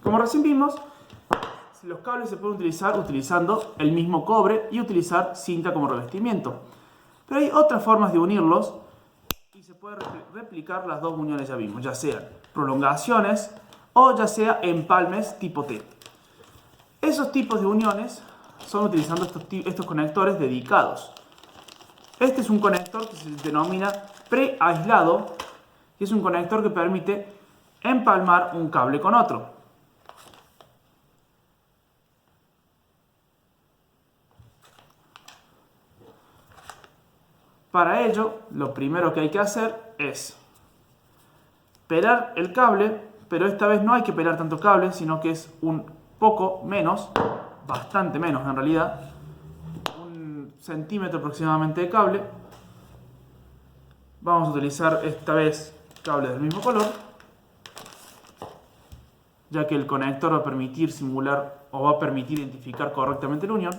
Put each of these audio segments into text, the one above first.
Como recién vimos, los cables se pueden utilizar utilizando el mismo cobre y utilizar cinta como revestimiento. Pero hay otras formas de unirlos y se puede replicar las dos uniones, ya vimos, ya sean prolongaciones o ya sea empalmes tipo T. Esos tipos de uniones son utilizando estos conectores dedicados. Este es un conector que se denomina preaislado y es un conector que permite empalmar un cable con otro. Para ello, lo primero que hay que hacer es pelar el cable, pero esta vez no hay que pelar tanto cable, sino que es un poco menos, bastante menos en realidad, 1 centímetro aproximadamente de cable. Vamos a utilizar esta vez cable del mismo color, ya que el conector va a permitir simular o va a permitir identificar correctamente la unión.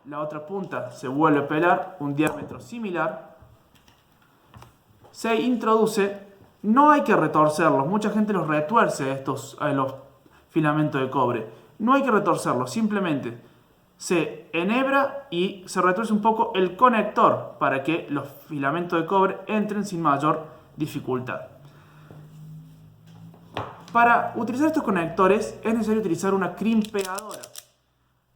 La otra punta se vuelve a pelar, un diámetro similar. Se introduce, no hay que retorcerlos, mucha gente los retuerce los filamentos de cobre. No hay que retorcerlos, simplemente se enhebra y se retuerce un poco el conector para que los filamentos de cobre entren sin mayor dificultad. Para utilizar estos conectores es necesario utilizar una crimpeadora.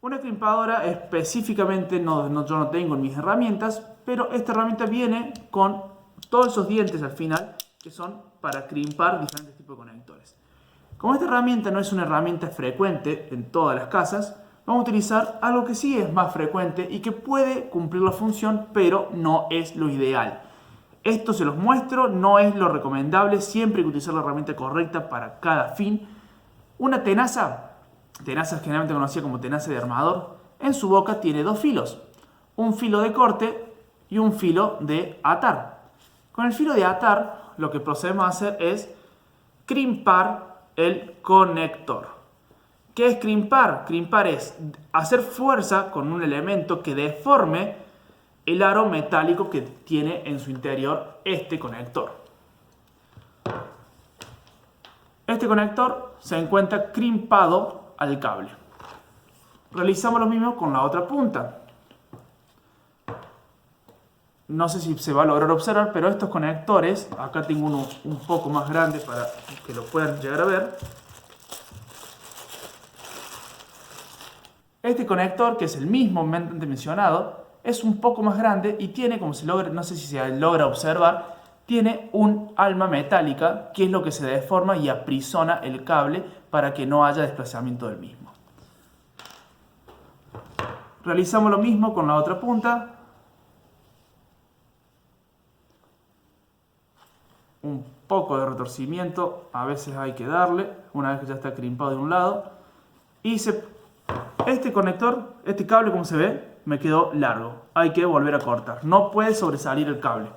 Una crimpadora específicamente yo no tengo en mis herramientas, pero esta herramienta viene con todos esos dientes al final que son para crimpar diferentes tipos de conectores. Como esta herramienta no es una herramienta frecuente en todas las casas, vamos a utilizar algo que sí es más frecuente y que puede cumplir la función, pero no es lo ideal. Esto se los muestro, no es lo recomendable, siempre hay que utilizar la herramienta correcta para cada fin. Una tenaza generalmente conocida como tenaza de armador, en su boca tiene dos filos, un filo de corte y un filo de atar. Con el filo de atar lo que procedemos a hacer es crimpar el conector. ¿Qué es crimpar? Crimpar es hacer fuerza con un elemento que deforme el aro metálico que tiene en su interior este conector. Este conector se encuentra crimpado al cable. Realizamos lo mismo con la otra punta. No sé si se va a lograr observar, pero estos conectores, acá tengo uno un poco más grande para que lo puedan llegar a ver. Este conector, que es el mismo antes mencionado, es un poco más grande y tiene, como se logra, no sé si se logra observar, tiene un alma metálica, que es lo que se deforma y aprisiona el cable para que no haya desplazamiento del mismo. Realizamos lo mismo con la otra punta. Un poco de retorcimiento, a veces hay que darle, una vez que ya está crimpado de un lado. Y este conector, este cable, como se ve, me quedó largo. Hay que volver a cortar. No puede sobresalir el cable.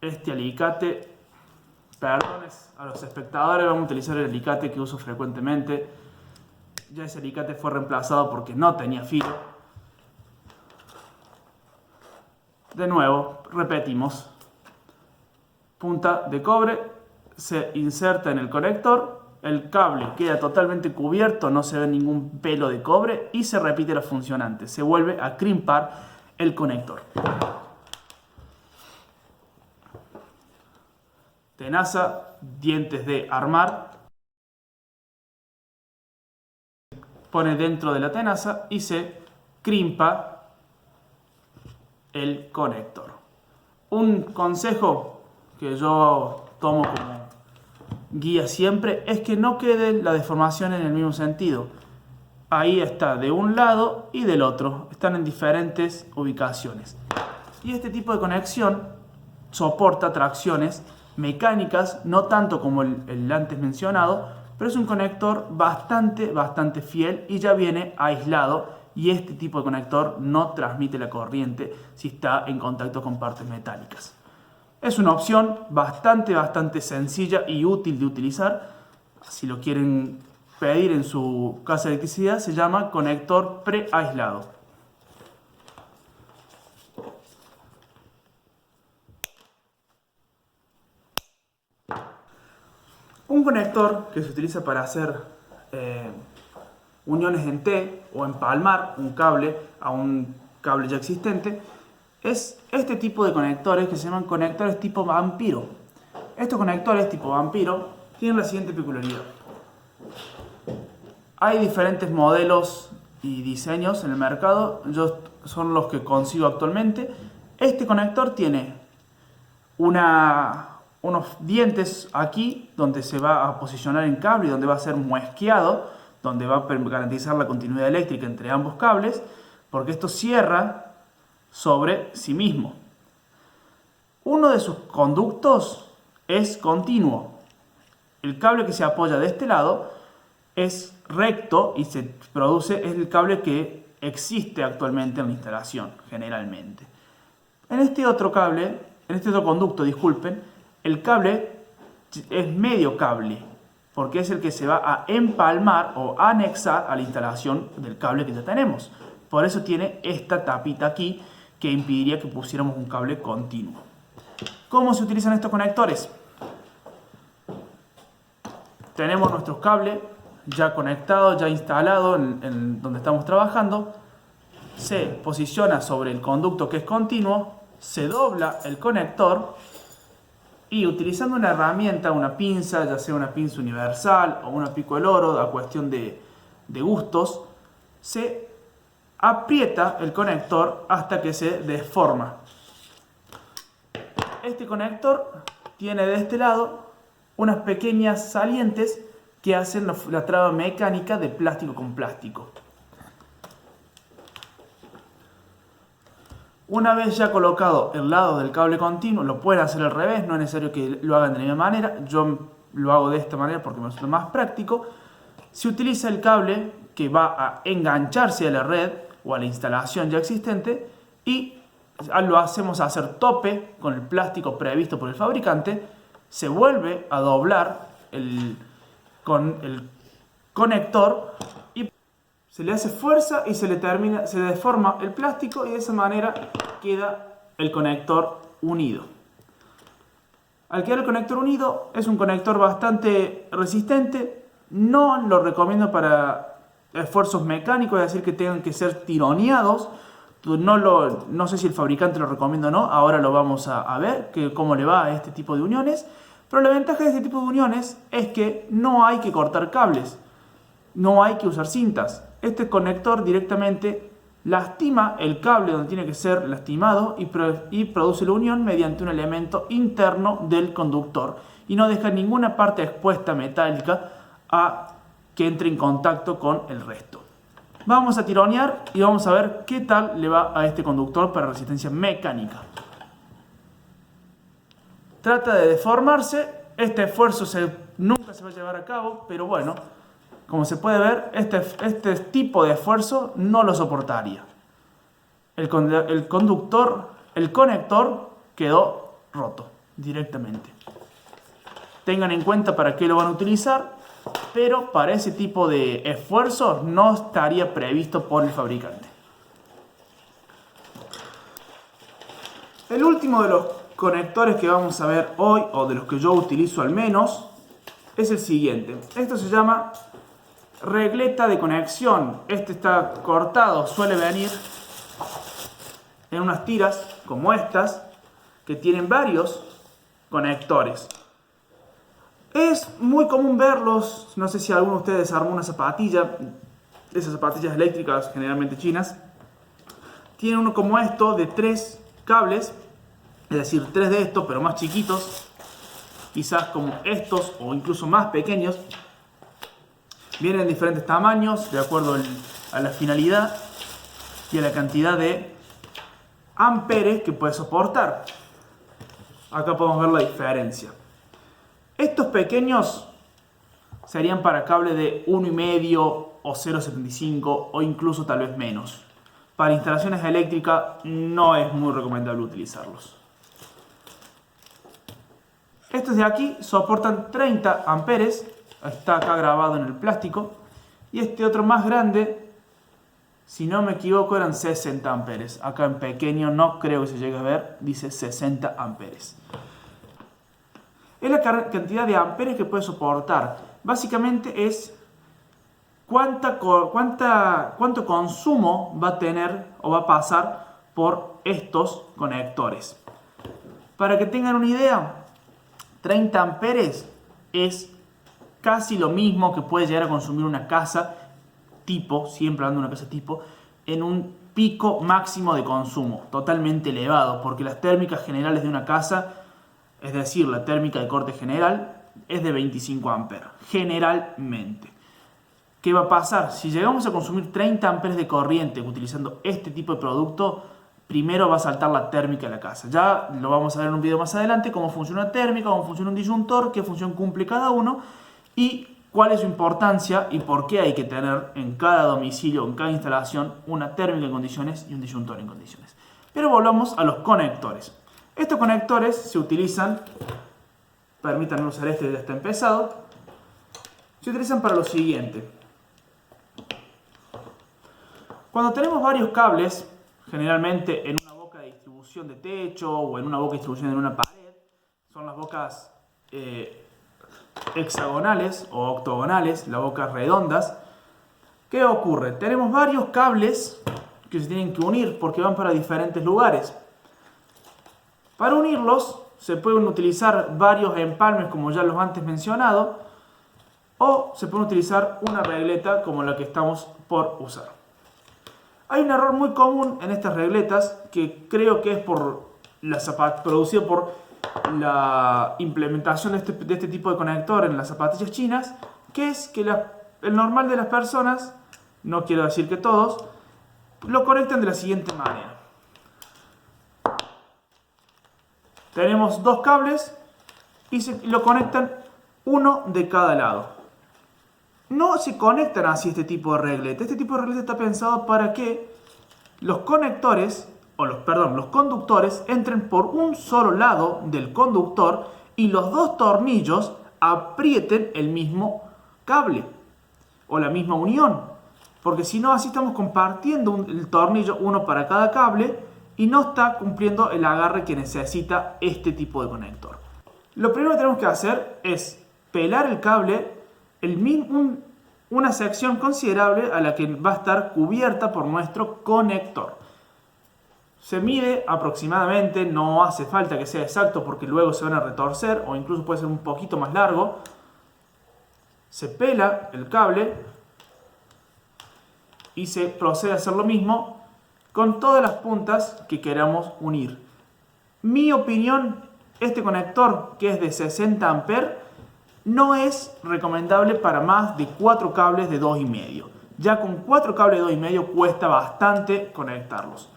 Este alicate, perdones a los espectadores, vamos a utilizar el alicate que uso frecuentemente. Ya ese alicate fue reemplazado porque no tenía filo. De nuevo, repetimos. Punta de cobre se inserta en el conector, el cable queda totalmente cubierto, no se ve ningún pelo de cobre y se repite la función antes. Se vuelve a crimpar el conector. Tenaza, dientes de armar, pone dentro de la tenaza y se crimpa el conector. Un consejo que yo tomo como guía siempre es que no quede la deformación en el mismo sentido. Ahí está de un lado y del otro, están en diferentes ubicaciones. Y este tipo de conexión soporta tracciones mecánicas, no tanto como el antes mencionado, pero es un conector bastante fiel y ya viene aislado, y este tipo de conector no transmite la corriente si está en contacto con partes metálicas. Es una opción bastante sencilla y útil de utilizar. Si lo quieren pedir en su casa de electricidad, se llama conector preaislado. Un conector que se utiliza para hacer uniones en T o empalmar un cable a un cable ya existente es este tipo de conectores que se llaman conectores tipo vampiro. Estos conectores tipo vampiro tienen la siguiente peculiaridad. Hay diferentes modelos y diseños en el mercado, son los que consigo actualmente. Este conector tiene unos dientes aquí donde se va a posicionar el cable y donde va a ser muesqueado, donde va a garantizar la continuidad eléctrica entre ambos cables, porque esto cierra sobre sí mismo. Uno de sus conductos es continuo. El cable que se apoya de este lado es recto y se produce, es el cable que existe actualmente en la instalación, generalmente. En este otro conducto, disculpen, el cable es medio cable, porque es el que se va a empalmar o anexar a la instalación del cable que ya tenemos. Por eso tiene esta tapita aquí que impediría que pusiéramos un cable continuo. ¿Cómo se utilizan estos conectores? Tenemos nuestro cable ya conectado, ya instalado en donde estamos trabajando. Se posiciona sobre el conducto que es continuo, se dobla el conector y utilizando una herramienta, una pinza, ya sea una pinza universal o una pico del oro, a cuestión de gustos, se aprieta el conector hasta que se deforma. Este conector tiene de este lado unas pequeñas salientes que hacen la traba mecánica de plástico con plástico. Una vez ya colocado el lado del cable continuo, lo pueden hacer al revés, no es necesario que lo hagan de la misma manera. Yo lo hago de esta manera porque me resulta más práctico. Se utiliza el cable que va a engancharse a la red o a la instalación ya existente y lo hacemos hacer tope con el plástico previsto por el fabricante. Se vuelve a doblar con el conector y se le hace fuerza y se deforma el plástico y de esa manera queda el conector unido. Al quedar el conector unido es un conector bastante resistente, no lo recomiendo para esfuerzos mecánicos, es decir que tengan que ser tironeados. No sé si el fabricante lo recomienda o no, ahora lo vamos a ver, cómo le va a este tipo de uniones. Pero la ventaja de este tipo de uniones es que no hay que cortar cables, no hay que usar cintas. Este conector directamente lastima el cable donde tiene que ser lastimado y produce la unión mediante un elemento interno del conductor y no deja ninguna parte expuesta metálica a que entre en contacto con el resto. Vamos a tironear y vamos a ver qué tal le va a este conductor para resistencia mecánica. Trata de deformarse, este esfuerzo nunca se va a llevar a cabo, pero bueno, como se puede ver, este tipo de esfuerzo no lo soportaría. El conector quedó roto directamente. Tengan en cuenta para qué lo van a utilizar, pero para ese tipo de esfuerzos no estaría previsto por el fabricante. El último de los conectores que vamos a ver hoy, o de los que yo utilizo al menos, es el siguiente. Esto se llama regleta de conexión. Este está cortado, suele venir en unas tiras como estas que tienen varios conectores. Es muy común verlos, no sé si alguno de ustedes armó una zapatilla, esas zapatillas eléctricas generalmente chinas. Tiene uno como esto de 3 cables, es decir, 3 de estos pero más chiquitos, quizás como estos o incluso más pequeños. Vienen en diferentes tamaños de acuerdo a la finalidad y a la cantidad de amperes que puede soportar. Acá podemos ver la diferencia. Estos pequeños serían para cable de 1,5 o 0,75 o incluso tal vez menos. Para instalaciones eléctricas no es muy recomendable utilizarlos. Estos de aquí soportan 30 amperes, está acá grabado en el plástico, y este otro más grande Si no me equivoco eran 60 amperes. Acá en pequeño no creo que se llegue a ver, dice 60 amperes. Es la cantidad de amperes que puede soportar. Básicamente es cuánto consumo va a tener o va a pasar por estos conectores. Para que tengan una idea, 30 amperes es casi lo mismo que puede llegar a consumir una casa tipo, siempre hablando de una casa tipo, en un pico máximo de consumo, totalmente elevado, porque las térmicas generales de una casa, es decir, la térmica de corte general, es de 25 amperes, generalmente. ¿Qué va a pasar? Si llegamos a consumir 30 amperes de corriente utilizando este tipo de producto, primero va a saltar la térmica de la casa. Ya lo vamos a ver en un video más adelante, cómo funciona una térmica, cómo funciona un disyuntor, qué función cumple cada uno y cuál es su importancia y por qué hay que tener en cada domicilio, en cada instalación, una térmica en condiciones y un disyuntor en condiciones. Pero volvamos a los conectores. Estos conectores se utilizan, permítanme usar este, ya está empezado, se utilizan para lo siguiente. Cuando tenemos varios cables, generalmente en una boca de distribución de techo o en una boca de distribución en una pared, son las bocas hexagonales o octogonales, las bocas redondas. ¿Qué ocurre? Tenemos varios cables que se tienen que unir porque van para diferentes lugares. Para unirlos se pueden utilizar varios empalmes como ya los antes mencionado, o se puede utilizar una regleta como la que estamos por usar. Hay un error muy común en estas regletas que creo que es producido por la implementación de este tipo de conector en las zapatillas chinas, que es que el normal de las personas, no quiero decir que todos, lo conectan de la siguiente manera. Tenemos dos cables y lo conectan uno de cada lado. No se conectan así este tipo de regleta. Este tipo de regleta está pensado para que los conectores, los conductores entren por un solo lado del conductor y los dos tornillos aprieten el mismo cable o la misma unión. Porque si no, así estamos compartiendo el tornillo, uno para cada cable, y no está cumpliendo el agarre que necesita este tipo de conector. Lo primero que tenemos que hacer es pelar el cable, una sección considerable a la que va a estar cubierta por nuestro conector. Se mide aproximadamente, no hace falta que sea exacto porque luego se van a retorcer o incluso puede ser un poquito más largo. Se pela el cable y se procede a hacer lo mismo con todas las puntas que queramos unir. Mi opinión, este conector que es de 60 amperes no es recomendable para más de 4 cables de 2,5. Ya con 4 cables de 2,5 cuesta bastante conectarlos.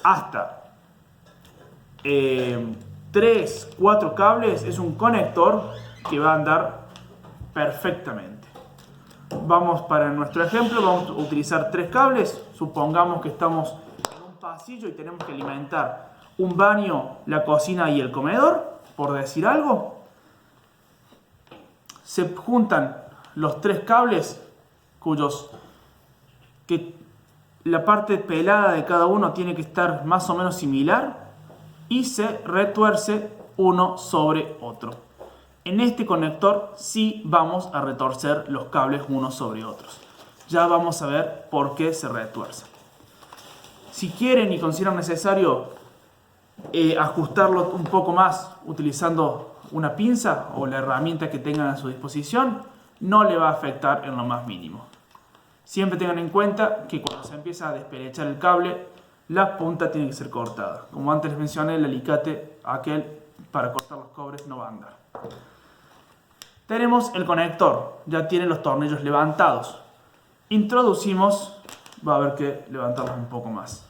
Hasta 3, 4 cables es un conector que va a andar perfectamente. Vamos para nuestro ejemplo, vamos a utilizar 3 cables. Supongamos que estamos en un pasillo y tenemos que alimentar un baño, la cocina y el comedor, por decir algo. Se juntan los 3 cables que la parte pelada de cada uno tiene que estar más o menos similar y se retuerce uno sobre otro. En este conector sí vamos a retorcer los cables unos sobre otros. Ya vamos a ver por qué se retuerce. Si quieren y consideran necesario ajustarlo un poco más utilizando una pinza o la herramienta que tengan a su disposición, no le va a afectar en lo más mínimo. Siempre tengan en cuenta que cuando se empieza a desperechar el cable, la punta tiene que ser cortada. Como antes les mencioné, el alicate aquel para cortar los cobres no va a andar. Tenemos el conector, ya tiene los tornillos levantados. Introducimos, va a haber que levantarlos un poco más.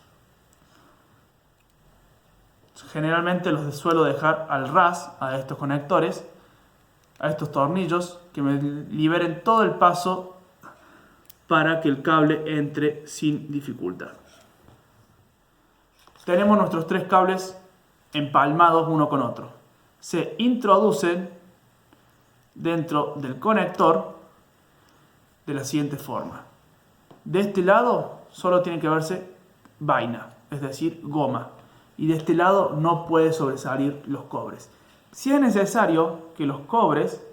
Generalmente los suelo dejar al ras a estos conectores, a estos tornillos, que me liberen todo el paso para que el cable entre sin dificultad. Tenemos nuestros 3 cables empalmados uno con otro. Se introducen dentro del conector de la siguiente forma. De este lado solo tiene que verse vaina, es decir, goma. Y de este lado no puede sobresalir los cobres. Si es necesario que los cobres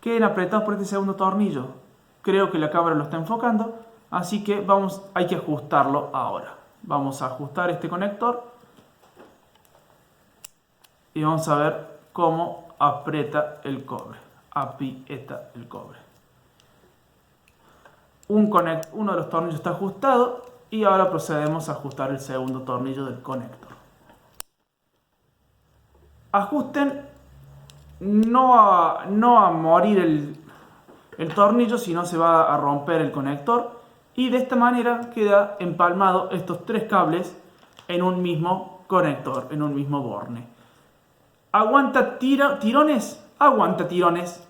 queden apretados por este segundo tornillo. Creo que la cámara lo está enfocando, así que hay que ajustarlo ahora. Vamos a ajustar este conector y vamos a ver cómo aprieta el cobre. Aprieta el cobre. Uno de los tornillos está ajustado y ahora procedemos a ajustar el segundo tornillo del conector. Ajusten no a morir el tornillo, sino se va a romper el conector, y de esta manera queda empalmado estos tres cables en un mismo conector, en un mismo borne. ¿Aguanta tirones? Aguanta tirones.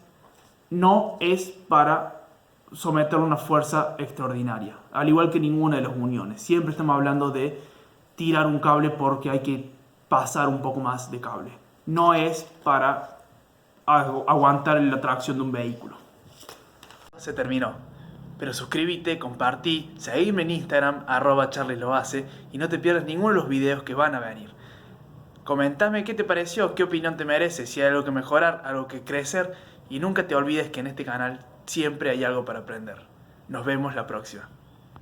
No es para someterlo a una fuerza extraordinaria, al igual que ninguna de las uniones. Siempre estamos hablando de tirar un cable porque hay que pasar un poco más de cable. No es para aguantar la tracción de un vehículo. Se terminó. Pero suscríbete, compartí, seguime en Instagram, @charleslohace, y no te pierdas ninguno de los videos que van a venir. Comentame qué te pareció, qué opinión te merece, si hay algo que mejorar, algo que crecer, y nunca te olvides que en este canal siempre hay algo para aprender. Nos vemos la próxima.